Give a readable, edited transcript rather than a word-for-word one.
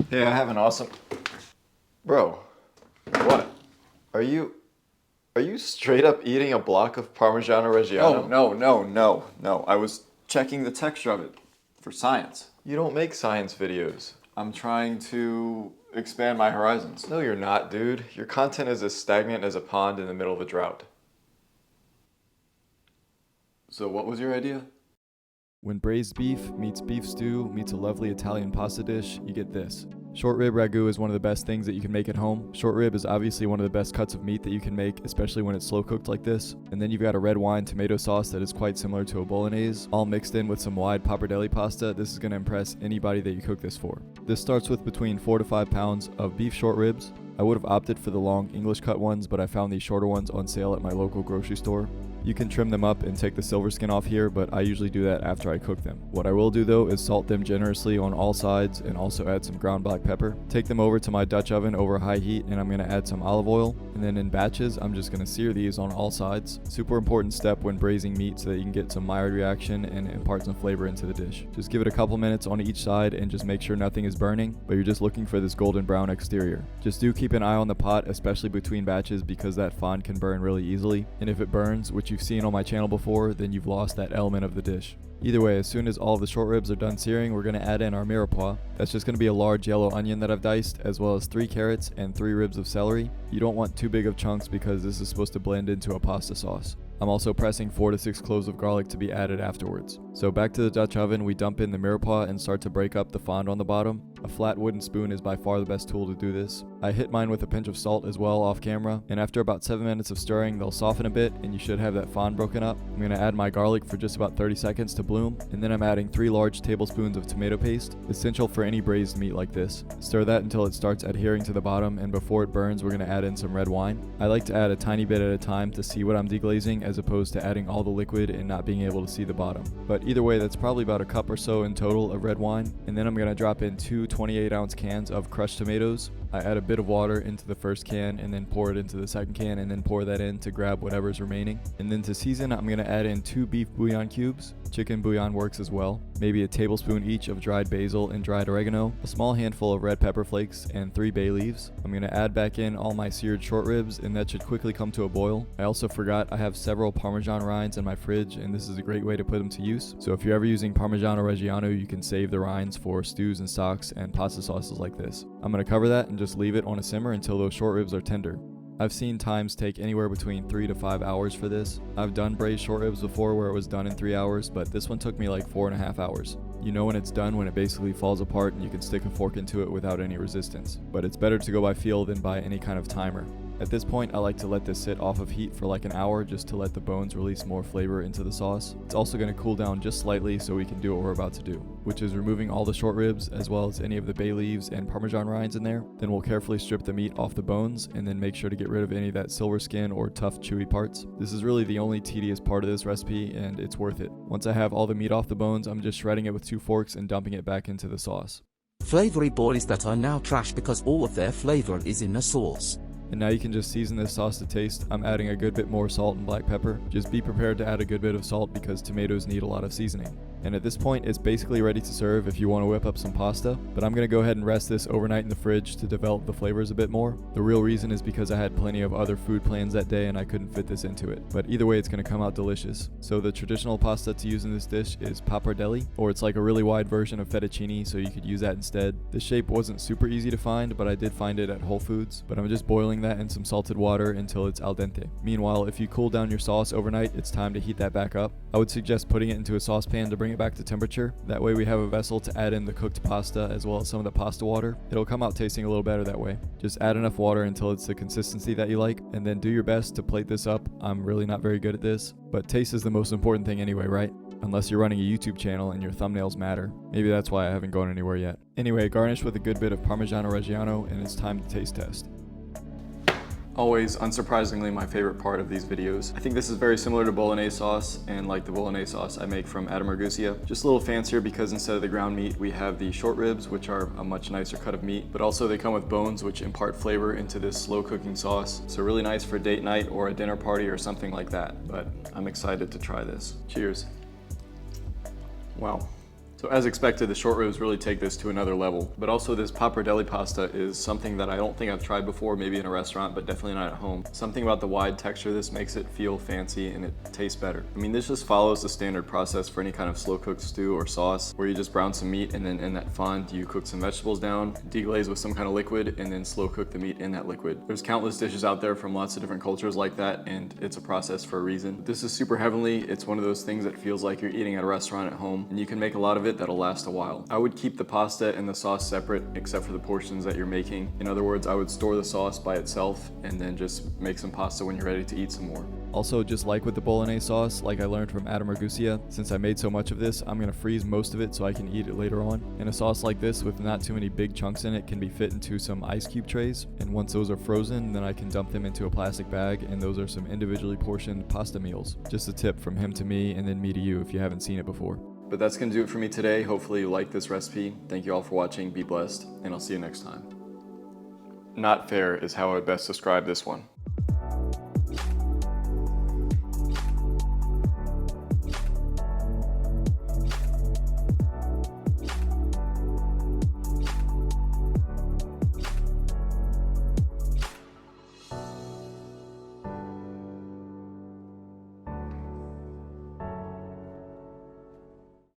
Yeah, I have an awesome... Bro, what? Are you straight up eating a block of Parmigiano Reggiano? No. I was checking the texture of it for science. You don't make science videos. I'm trying to expand my horizons. No, you're not, dude. Your content is as stagnant as a pond in the middle of a drought. So what was your idea? When braised beef meets beef stew meets a lovely Italian pasta dish, you get this. Short rib ragu is one of the best things that you can make at home. Short rib is obviously one of the best cuts of meat that you can make, especially when it's slow cooked like this. And then you've got a red wine tomato sauce that is quite similar to a bolognese, all mixed in with some wide pappardelle pasta. This is going to impress anybody that you cook this for. This starts with between 4 to 5 pounds of beef short ribs. I would have opted for the long English cut ones, but I found these shorter ones on sale at my local grocery store. You can trim them up and take the silver skin off here, but I usually do that after I cook them. What I will do though is salt them generously on all sides and also add some ground black pepper. Take them over to my Dutch oven over high heat and I'm going to add some olive oil. And then in batches, I'm just going to sear these on all sides. Super important step when braising meat so that you can get some Maillard reaction and impart some flavor into the dish. Just give it a couple minutes on each side and just make sure nothing is burning, but you're just looking for this golden brown exterior. Just do keep an eye on the pot, especially between batches, because that fond can burn really easily. And if it burns, which you've seen on my channel before, then you've lost that element of the dish. Either way, as soon as all of the short ribs are done searing, we're going to add in our mirepoix. That's just going to be a large yellow onion that I've diced, as well as 3 carrots and 3 ribs of celery. You don't want too big of chunks because this is supposed to blend into a pasta sauce. I'm also pressing 4 to 6 cloves of garlic to be added afterwards. So back to the Dutch oven, we dump in the mirepoix and start to break up the fond on the bottom. A flat wooden spoon is by far the best tool to do this. I hit mine with a pinch of salt as well off camera, and after about 7 minutes of stirring, they'll soften a bit and you should have that fond broken up. I'm going to add my garlic for just about 30 seconds to bloom, and then I'm adding 3 large tablespoons of tomato paste, essential for any braised meat like this. Stir that until it starts adhering to the bottom, and before it burns, we're going to add in some red wine. I like to add a tiny bit at a time to see what I'm deglazing as opposed to adding all the liquid and not being able to see the bottom. But either way, that's probably about a cup or so in total of red wine. And then I'm going to drop in 2 28-ounce cans of crushed tomatoes. I add a bit of water into the first can and then pour it into the second can and then pour that in to grab whatever's remaining. And then to season, I'm going to add in 2 beef bouillon cubes. Chicken bouillon works as well. Maybe a tablespoon each of dried basil and dried oregano, a small handful of red pepper flakes, and 3 bay leaves. I'm going to add back in all my seared short ribs, and that should quickly come to a boil. I also forgot I have several Parmesan rinds in my fridge, and this is a great way to put them to use. So if you're ever using Parmigiano Reggiano, you can save the rinds for stews and stocks and pasta sauces like this. I'm going to cover that and just leave it on a simmer until those short ribs are tender. I've seen times take anywhere between 3 to 5 hours for this. I've done braised short ribs before where it was done in 3 hours, but this one took me like 4.5 hours. You know when it's done when it basically falls apart and you can stick a fork into it without any resistance. But it's better to go by feel than by any kind of timer. At this point, I like to let this sit off of heat for like an hour just to let the bones release more flavor into the sauce. It's also going to cool down just slightly so we can do what we're about to do, which is removing all the short ribs as well as any of the bay leaves and Parmesan rinds in there. Then we'll carefully strip the meat off the bones and then make sure to get rid of any of that silver skin or tough chewy parts. This is really the only tedious part of this recipe and it's worth it. Once I have all the meat off the bones, I'm just shredding it with 2 forks and dumping it back into the sauce. Flavory boys that are now trash because all of their flavor is in the sauce. And now you can just season this sauce to taste. I'm adding a good bit more salt and black pepper. Just be prepared to add a good bit of salt because tomatoes need a lot of seasoning. And at this point, it's basically ready to serve if you want to whip up some pasta, but I'm going to go ahead and rest this overnight in the fridge to develop the flavors a bit more. The real reason is because I had plenty of other food plans that day and I couldn't fit this into it. But either way, it's going to come out delicious. So the traditional pasta to use in this dish is pappardelle, or it's like a really wide version of fettuccine, so you could use that instead. The shape wasn't super easy to find, but I did find it at Whole Foods, but I'm just boiling that in some salted water until it's al dente. Meanwhile, if you cool down your sauce overnight, it's time to heat that back up. I would suggest putting it into a saucepan to bring it back to temperature. That way we have a vessel to add in the cooked pasta as well as some of the pasta water. It'll come out tasting a little better that way. Just add enough water until it's the consistency that you like, and then do your best to plate this up. I'm really not very good at this, but taste is the most important thing anyway, right? Unless you're running a YouTube channel and your thumbnails matter. Maybe that's why I haven't gone anywhere yet. Anyway, garnish with a good bit of Parmigiano Reggiano, and it's time to taste test. Always, unsurprisingly, my favorite part of these videos. I think this is very similar to bolognese sauce, and like the bolognese sauce I make from Adam Ragusia, just a little fancier because instead of the ground meat, we have the short ribs, which are a much nicer cut of meat, but also they come with bones, which impart flavor into this slow cooking sauce. So really nice for date night or a dinner party or something like that, but I'm excited to try this. Cheers. Wow, So as expected, the short ribs really take this to another level. But also this pappardelle pasta is something that I don't think I've tried before, maybe in a restaurant, but definitely not at home. Something about the wide texture of this makes it feel fancy and it tastes better. I mean, this just follows the standard process for any kind of slow cooked stew or sauce, where you just brown some meat and then in that fond you cook some vegetables down, deglaze with some kind of liquid, and then slow cook the meat in that liquid. There's countless dishes out there from lots of different cultures like that, and it's a process for a reason. This is super heavenly. It's one of those things that feels like you're eating at a restaurant at home, and you can make a lot of it that'll last a while. I would keep the pasta and the sauce separate except for the portions that you're making. In other words, I would store the sauce by itself and then just make some pasta when you're ready to eat some more. Also, just like with the bolognese sauce, like I learned from Adam Ragusia, since I made so much of this, I'm gonna freeze most of it so I can eat it later on. And a sauce like this with not too many big chunks in it can be fit into some ice cube trays. And once those are frozen, then I can dump them into a plastic bag, and those are some individually portioned pasta meals. Just a tip from him to me and then me to you if you haven't seen it before. But that's gonna do it for me today. Hopefully you like this recipe. Thank you all for watching. Be blessed, and I'll see you next time. Not fair is how I would best describe this one.